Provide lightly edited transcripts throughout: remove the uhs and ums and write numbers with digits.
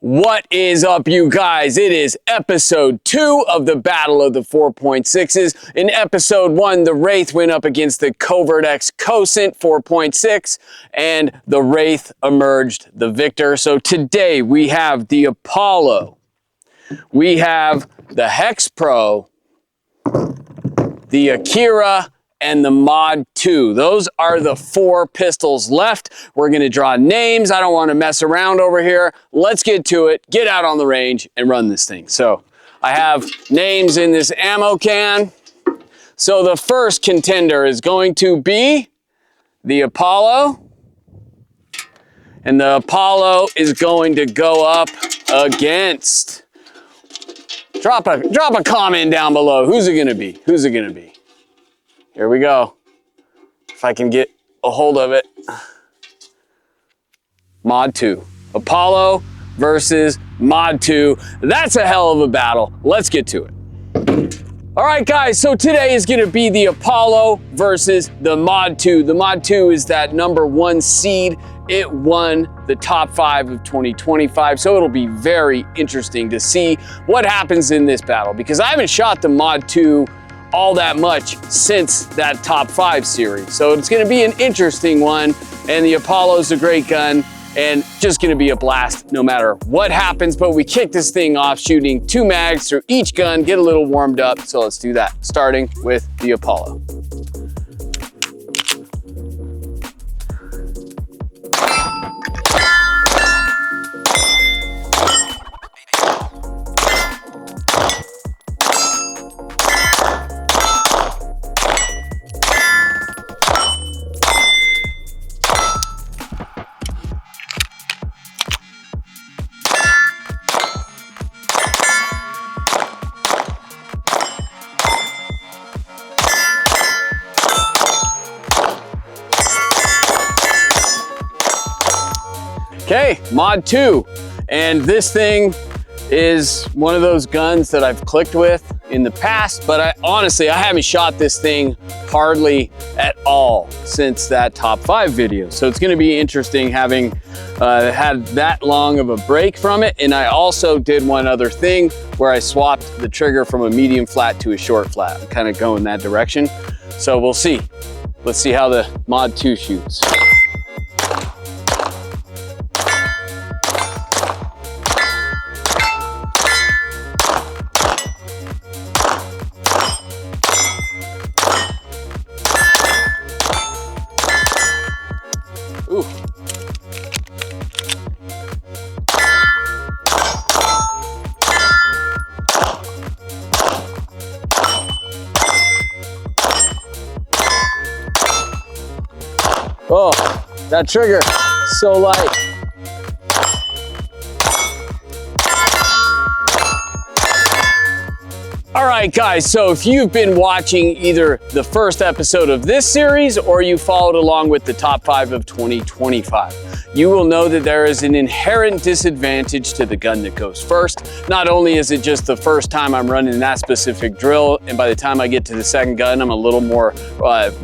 What is up, you guys? It is episode 2 of the Battle of the 4.6's. In episode 1, the Wraith went up against the Covert X Cosint 4.6, and the Wraith emerged the victor. So today we have the Apollo, we have the HexPro, the Akira, and the Mod 2. Those are the 4 pistols left. We're gonna draw names. I don't wanna mess around over here. Let's get to it, get out on the range, and run this thing. So I have names in this ammo can. So the first contender is going to be the Apollo. And the Apollo is going to go up against, drop a comment down below. Who's it gonna be? Who's it gonna be? Here we go. If I can get a hold of it. Mod 2. Apollo versus Mod 2. That's a hell of a battle. Let's get to it. All right, guys, so today is gonna be the Apollo versus the Mod 2. The Mod 2 is that #1 seed. It won the top 5 of 2025, so it'll be very interesting to see what happens in this battle, because I haven't shot the Mod 2 all that much since that top 5 series. So it's gonna be an interesting one, and the Apollo's a great gun and just gonna be a blast no matter what happens. But we kick this thing off shooting 2 mags through each gun, get a little warmed up. So let's do that, starting with the Apollo. Okay, Mod 2, and this thing is one of those guns that I've clicked with in the past, but honestly, I haven't shot this thing hardly at all since that top 5 video. So it's gonna be interesting having had that long of a break from it. And I also did one other thing where I swapped the trigger from a medium flat to a short flat. I'm kind of going that direction. So we'll see. Let's see how the Mod 2 shoots. Ooh. Oh, that trigger, so light. All right, guys, so if you've been watching either the first episode of this series or you followed along with the top 5 of 2025, you will know that there is an inherent disadvantage to the gun that goes first. Not only is it just the first time I'm running that specific drill, and by the time I get to the second gun, I'm a little more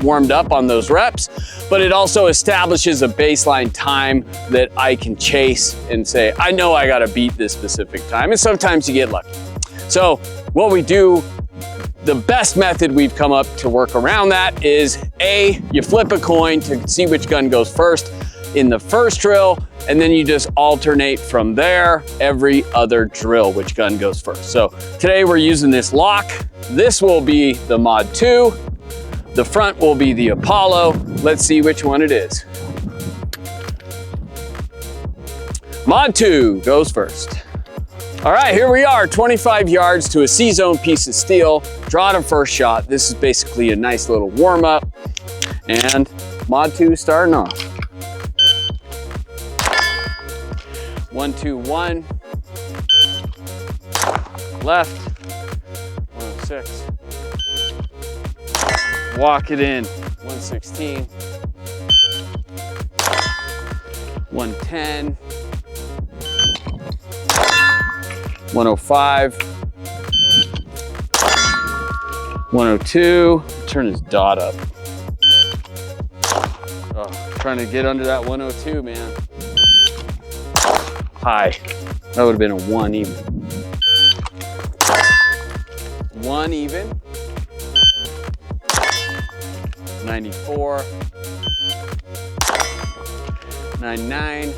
warmed up on those reps, but it also establishes a baseline time that I can chase and say, I know I gotta beat this specific time, and sometimes you get lucky. So what we do, the best method we've come up to work around that is you flip a coin to see which gun goes first in the first drill, and then you just alternate from there every other drill which gun goes first. So today we're using this lock. This will be the Mod 2. The front will be the Apollo. Let's see which one it is. Mod 2 goes first. All right, here we are, 25 yards to a C-zone piece of steel. Draw the first shot. This is basically a nice little warm up. And Mod 2 starting off. 1, 2, 1. Left. 106. Walk it in. 116. 110. 105, 102, turn his dot up. Oh, trying to get under that 102, man. High. That would have been a 1 even. 1 even. 94. 99.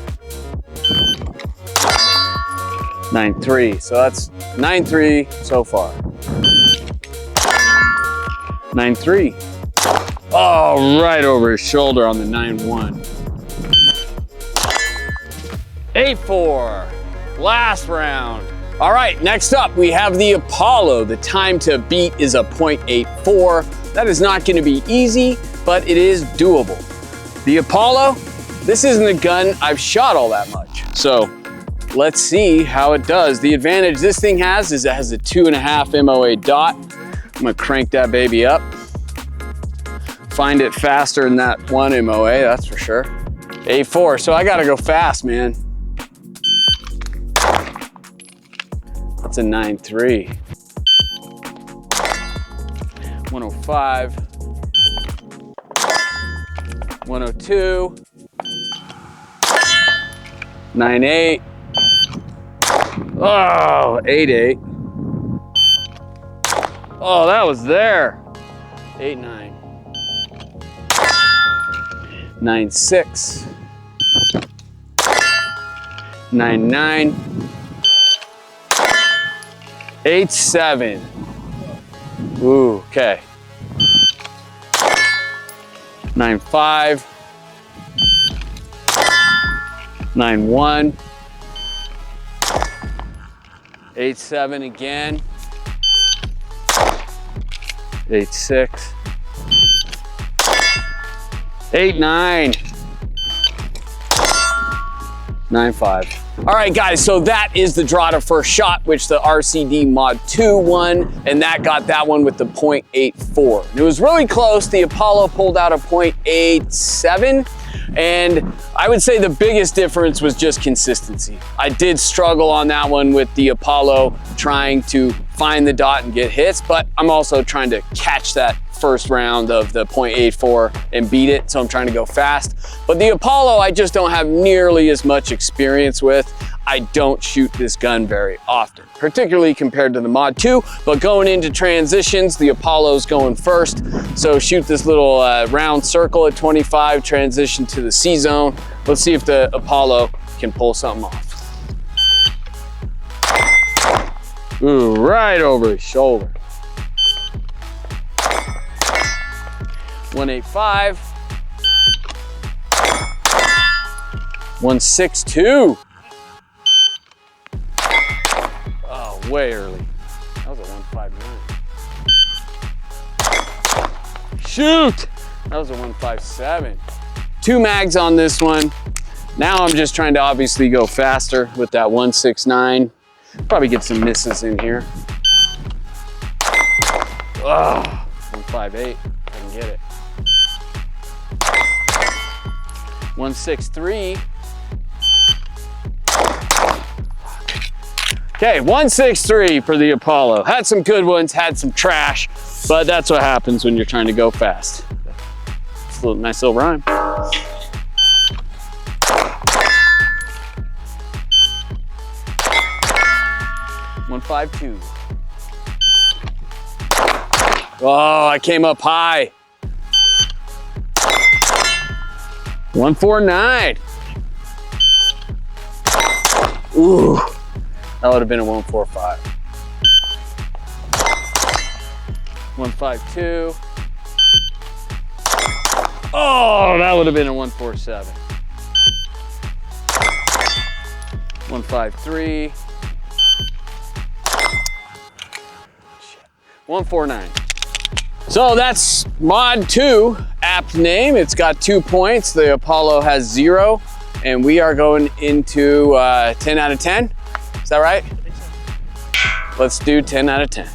93. So that's 93 so far. 93. Oh, right over his shoulder on the 9-1. 8-4. Last round. All right, next up we have the Apollo. The time to beat is a .84. That is not going to be easy, but it is doable. The Apollo, this isn't a gun I've shot all that much. So let's see how it does. The advantage this thing has is it has a 2.5 MOA dot. I'm gonna crank that baby up. Find it faster than that 1 MOA, that's for sure. 8.4, so I gotta go fast, man. That's a 9.3. 105. 102. 9.8. Oh, 8.8. Oh, that was there. 8.9. 9.6. 9.9. 8.7. Ooh, okay. 9.5. 9.1. 8.7 again. 8.6. 8.9. 9.5. All right, guys, so that is the draw to first shot, which the RCD Mod 2 won, and that got that one with the .84. And it was really close. The Apollo pulled out a .87, and I would say the biggest difference was just consistency. I did struggle on that one with the Apollo trying to find the dot and get hits, but I'm also trying to catch that first round of the .84 and beat it, so I'm trying to go fast. But the Apollo, I just don't have nearly as much experience with. I don't shoot this gun very often, particularly compared to the Mod 2, but going into transitions, the Apollo's going first. So shoot this little round circle at 25, transition to the C zone. Let's see if the Apollo can pull something off. Ooh, right over his shoulder. 185. 162. Oh, way early. That was a 159. Shoot! That was a 157. 2 mags on this one. Now I'm just trying to obviously go faster with that 169. Probably get some misses in here. Oh, 158. I can get it. 163. Okay, 163 for the Apollo. Had some good ones, had some trash, but that's what happens when you're trying to go fast. It's a nice little rhyme. 152. Oh, I came up high. 149. Ooh, that would have been a 145. 152. Oh, that would have been a 147. 153. 149. So that's Mod 2, apt name. It's got 2 points. The Apollo has 0, and we are going into 10 out of 10. Is that right? Let's do 10 out of 10.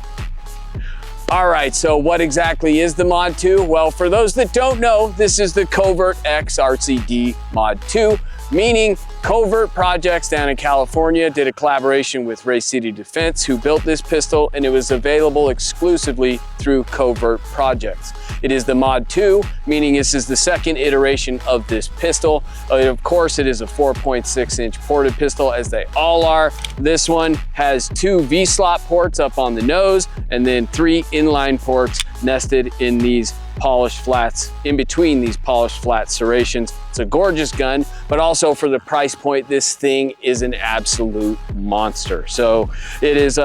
All right, so what exactly is the Mod 2? Well, for those that don't know, this is the Covert X RCD Mod 2, meaning Covert Projects down in California did a collaboration with RCD Defense, who built this pistol, and it was available exclusively through Covert Projects. It is the Mod 2, meaning this is the second iteration of this pistol. Of course, it is a 4.6-inch ported pistol, as they all are. This one has 2 V-slot ports up on the nose, and then 3 inline ports nested in these polished flats, in between these polished flat serrations. It's a gorgeous gun, but also for the price point, this thing is an absolute monster. So it is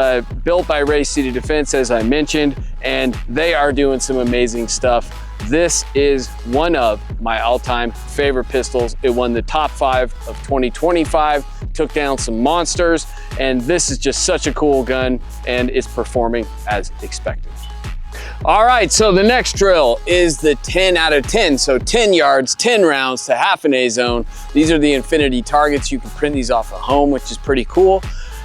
built by RCD Defense, as I mentioned, and they are doing some amazing stuff. This is one of my all-time favorite pistols. It won the top 5 of 2025, took down some monsters, and this is just such a cool gun, and it's performing as expected. All right, so the next drill is the 10 out of 10. So 10 yards, 10 rounds to half an A zone. These are the infinity targets. You can print these off at home, which is pretty cool.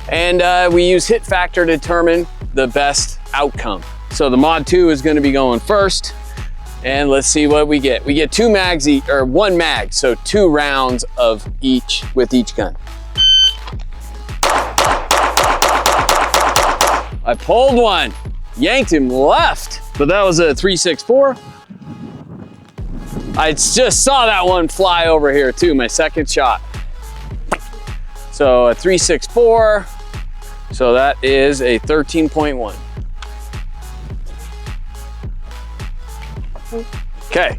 And we use hit factor to determine the best outcome. So the Mod 2 is gonna be going first. And let's see what we get. We get 2 mags, or 1 mag, so 2 rounds of each with each gun. I pulled one. Yanked him left, but that was a 3.64. I just saw that one fly over here too, my second shot. So a 3.64, so that is a 13.1. Okay,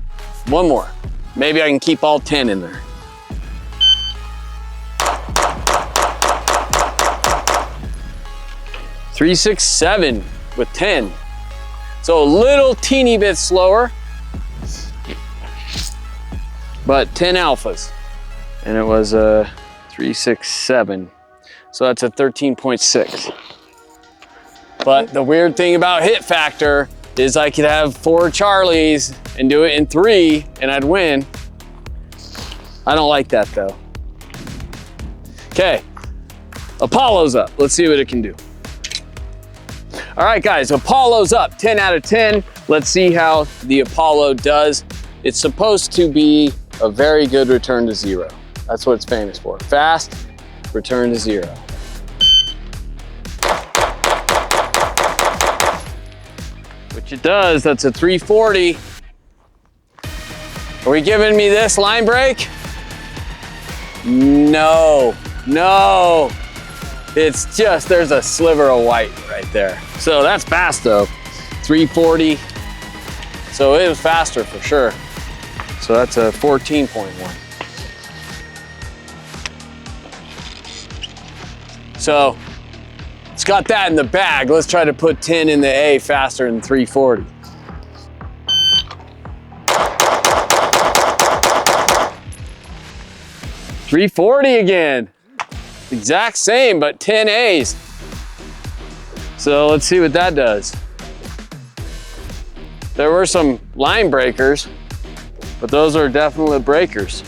one more. Maybe I can keep all 10 in there. .367 with 10. So a little teeny bit slower, but 10 alphas. And it was a 3.67. So that's a 13.6. But the weird thing about hit factor is I could have 4 Charlies and do it in 3 and I'd win. I don't like that though. Okay, Apollo's up. Let's see what it can do. All right, guys, Apollo's up, 10 out of 10. Let's see how the Apollo does. It's supposed to be a very good return to 0. That's what it's famous for. Fast, return to 0. Which it does, that's a 340. Are we giving me this line break? No, no. It's just, there's a sliver of white right there. So that's fast though, 340. So it was faster for sure. So that's a 14.1. So it's got that in the bag. Let's try to put 10 in the A faster than 340. .340 again. Exact same, but 10 A's. So let's see what that does. There were some line breakers, but those are definitely breakers.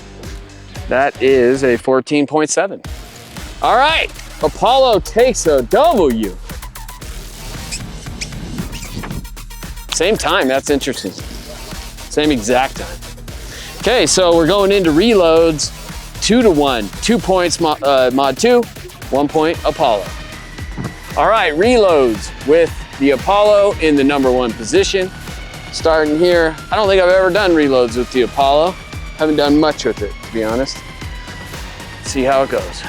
That is a 14.7. All right, Apollo takes a W. Same time, that's interesting. Same exact time. Okay, so we're going into reloads. 2-to-1, 2 points Mod 2, 1 point Apollo. All right, reloads with the Apollo in the #1 position. Starting here, I don't think I've ever done reloads with the Apollo. Haven't done much with it, to be honest. Let's see how it goes.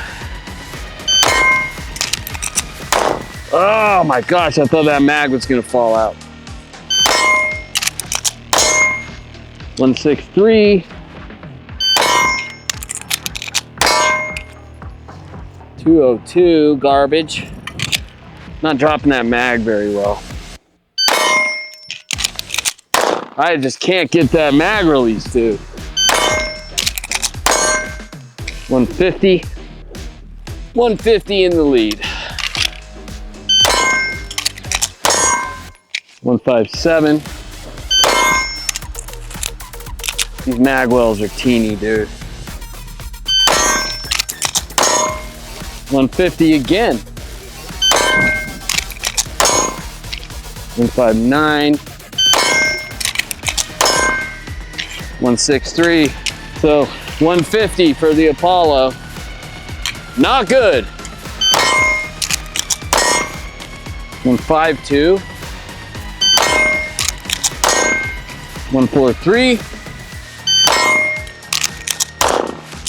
Oh my gosh, I thought that mag was gonna fall out. 163. 202, garbage. Not dropping that mag very well. I just can't get that mag release, dude. 150. 150 in the lead. 157. These mag wells are teeny, dude. 150 again. 159. 163. So 150 for the Apollo. Not good. 152. 143.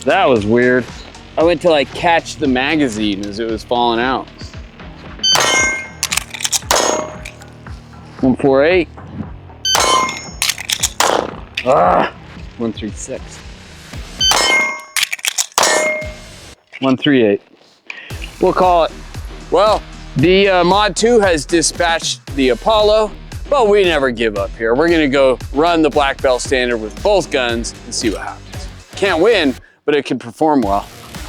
That was weird. I went to like catch the magazine as it was falling out. 148. 136. 138. We'll call it. Well, the Mod 2 has dispatched the Apollo, but we never give up here. We're gonna go run the black belt standard with both guns and see what happens. Can't win, but it can perform well.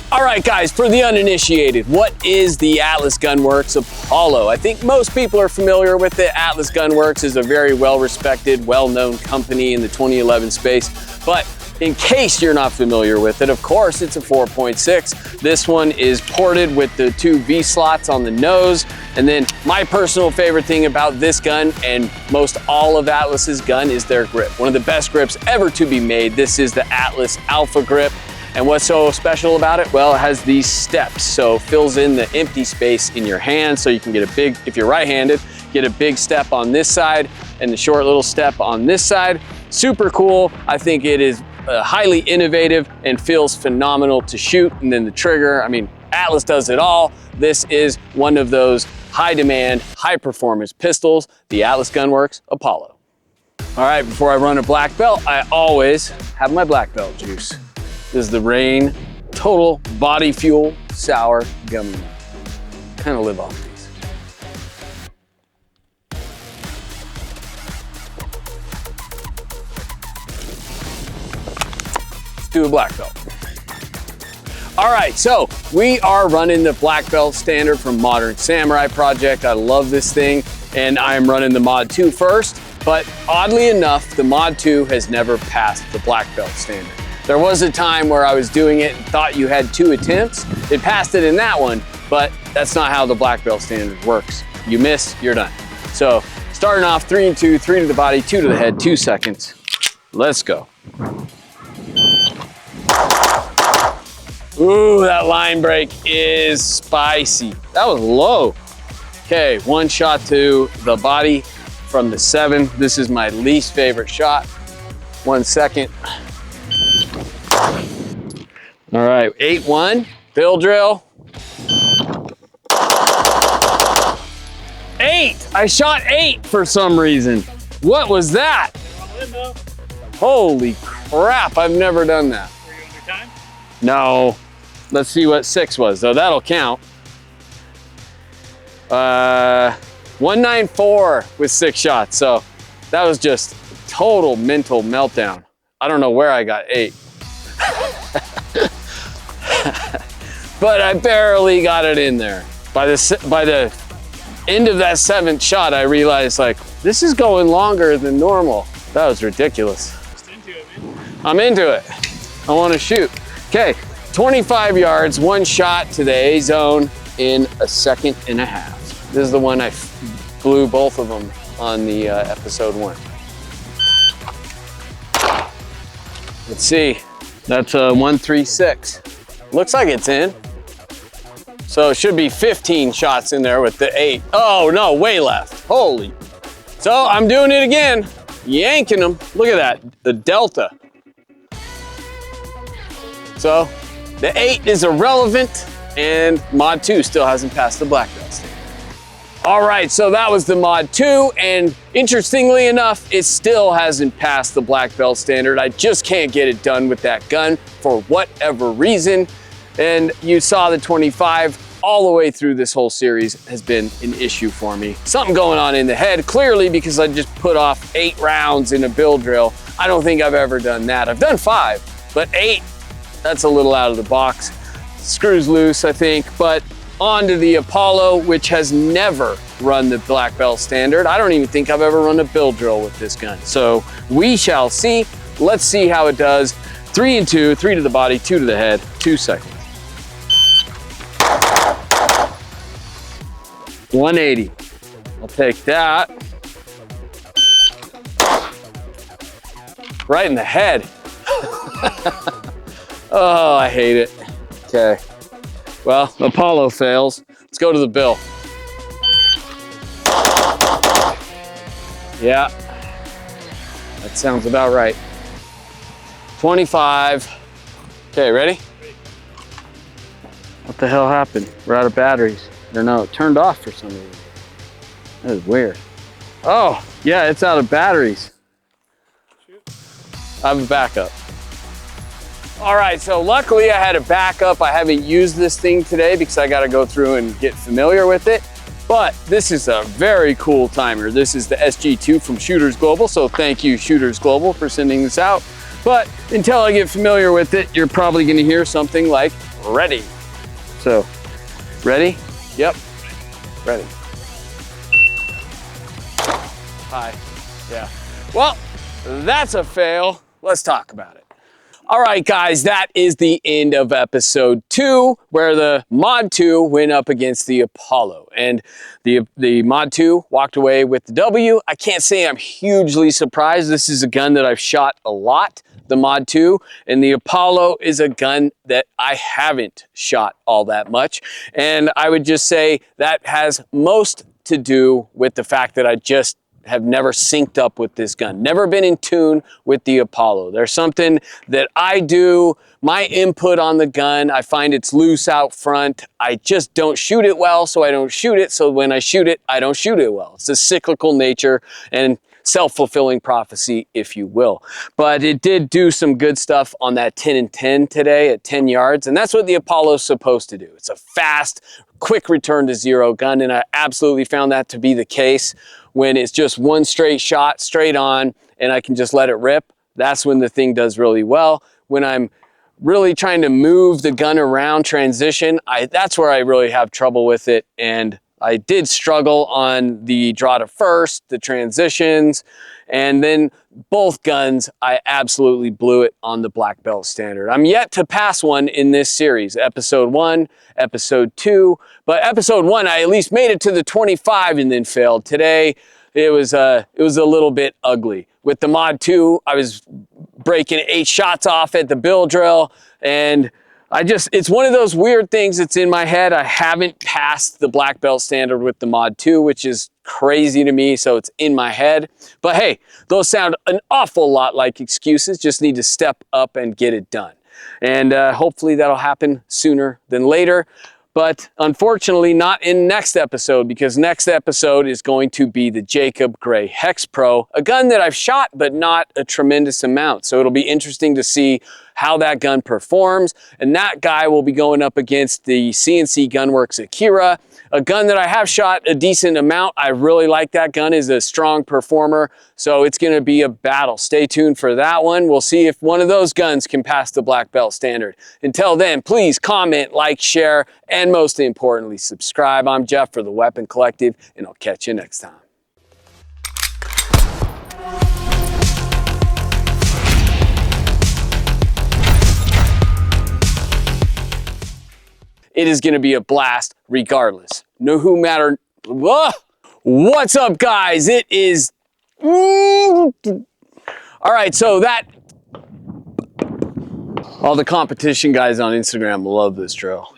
All right, guys, for the uninitiated, what is the Atlas Gunworks Apollo? I think most people are familiar with it. Atlas Gunworks is a very well-respected, well-known company in the 2011 space. But in case you're not familiar with it, of course, it's a 4.6. This one is ported with the 2 V slots on the nose. And then my personal favorite thing about this gun and most all of Atlas's gun is their grip. One of the best grips ever to be made. This is the Atlas Alpha Grip. And what's so special about it? Well, it has these steps. So it fills in the empty space in your hand so you can get a big, if you're right-handed, get a big step on this side and the short little step on this side. Super cool. I think it is highly innovative and feels phenomenal to shoot. And then the trigger, I mean, Atlas does it all. This is one of those high demand, high performance pistols, the Atlas Gunworks Apollo. All right, before I run a black belt, I always have my black belt juice. This is the Rain Total Body Fuel Sour Gummy. Kind of live off these. Let's do a black belt. All right, so we are running the black belt standard from Modern Samurai Project. I love this thing, and I'm running the Mod 2 first, but oddly enough, the Mod 2 has never passed the black belt standard. There was a time where I was doing it and thought you had 2 attempts. It passed it in that one, but that's not how the black belt standard works. You miss, you're done. So starting off 3 and 2, 3 to the body, 2 to the head, 2 seconds. Let's go. Ooh, that line break is spicy. That was low. Okay, 1 shot to the body from the 7. This is my least favorite shot. 1 second. All right, 8-1, bill drill. 8, I shot 8 for some reason. What was that? Holy crap, I've never done that. Were you under time? No, let's see what 6 was, though that'll count. 194 with 6 shots, so that was just total mental meltdown. I don't know where I got 8. But I barely got it in there. By the end of that 7th shot, I realized, like, this is going longer than normal. That was ridiculous. Just into it, man. I'm into it. I want to shoot. Okay, 25 yards, 1 shot to the A zone in 1.5 seconds. This is the one I blew both of them on the episode 1. Let's see. That's a 136. Looks like it's in. So it should be 15 shots in there with the 8. Oh no, way left. Holy. So I'm doing it again. Yanking them. Look at that, the delta. So the 8 is irrelevant and Mod 2 still hasn't passed the black belt standard. All right, so that was the Mod 2, and interestingly enough, it still hasn't passed the black belt standard. I just can't get it done with that gun for whatever reason. And you saw the 25 all the way through this whole series has been an issue for me. Something going on in the head, clearly because I just put off 8 rounds in a bill drill. I don't think I've ever done that. I've done 5, but 8, that's a little out of the box. Screws loose, I think, but on to the Apollo, which has never run the black belt standard. I don't even think I've ever run a bill drill with this gun. So we shall see. Let's see how it does. 3 and 2, 3 to the body, 2 to the head, 2 seconds. 180. I'll take that. Right in the head. Oh, I hate it. Okay. Well, Apollo fails. Let's go to the bill. Yeah, that sounds about right. 25. Okay, ready? What the hell happened? We're out of batteries. Or no, it turned off for some reason. That is weird. Oh, yeah, it's out of batteries. I have a backup. All right, so luckily I had a backup. I haven't used this thing today because I got to go through and get familiar with it. But this is a very cool timer. This is the SG2 from Shooters Global, so thank you, Shooters Global, for sending this out. But until I get familiar with it, you're probably gonna hear something like ready. So, ready? Yep, ready. Hi, yeah. Well, that's a fail. Let's talk about it. All right, guys, that is the end of episode 2, where the Mod 2 went up against the Apollo. And the Mod 2 walked away with the W. I can't say I'm hugely surprised. This is a gun that I've shot a lot, the Mod 2, and the Apollo is a gun that I haven't shot all that much. And I would just say that has most to do with the fact that I just have never synced up with this gun, never been in tune with the Apollo. There's something that I do, my input on the gun, I find it's loose out front. I just don't shoot it well, so I don't shoot it. So when I shoot it, I don't shoot it well. It's a cyclical nature and self-fulfilling prophecy, if you will. But it did do some good stuff on that 10 and 10 today at 10 yards, and that's what the Apollo's supposed to do. It's a fast, quick return to zero gun, and I absolutely found that to be the case. When it's just one straight shot, straight on, and I can just let it rip, that's when the thing does really well. When I'm really trying to move the gun around, transition, that's where I really have trouble with it. And I did struggle on the draw to first, the transitions, and then both guns, I absolutely blew it on the black belt standard. I'm yet to pass one in this series, episode 1, episode 2, but episode 1, I at least made it to the 25 and then failed. Today, it was a little bit ugly. With the Mod 2, I was breaking 8 shots off at the bill drill, and it's one of those weird things that's in my head. I haven't passed the black belt standard with the Mod 2, which is crazy to me, so it's in my head. But hey, those sound an awful lot like excuses. Just need to step up and get it done. And hopefully that'll happen sooner than later. But unfortunately not in next episode, because next episode is going to be the Jacob Gray HexPro, a gun that I've shot but not a tremendous amount. So it'll be interesting to see how that gun performs. And that guy will be going up against the CNC Gunworks Akira, a gun that I have shot a decent amount. I really like that gun, is a strong performer. So it's gonna be a battle. Stay tuned for that one. We'll see if one of those guns can pass the black belt standard. Until then, please comment, like, share, and most importantly, subscribe. I'm Jeff for the Weapon Collective, and I'll catch you next time. It is going to be a blast regardless. No matter. What's up, guys? It is. All right, so all the competition guys on Instagram love this drill.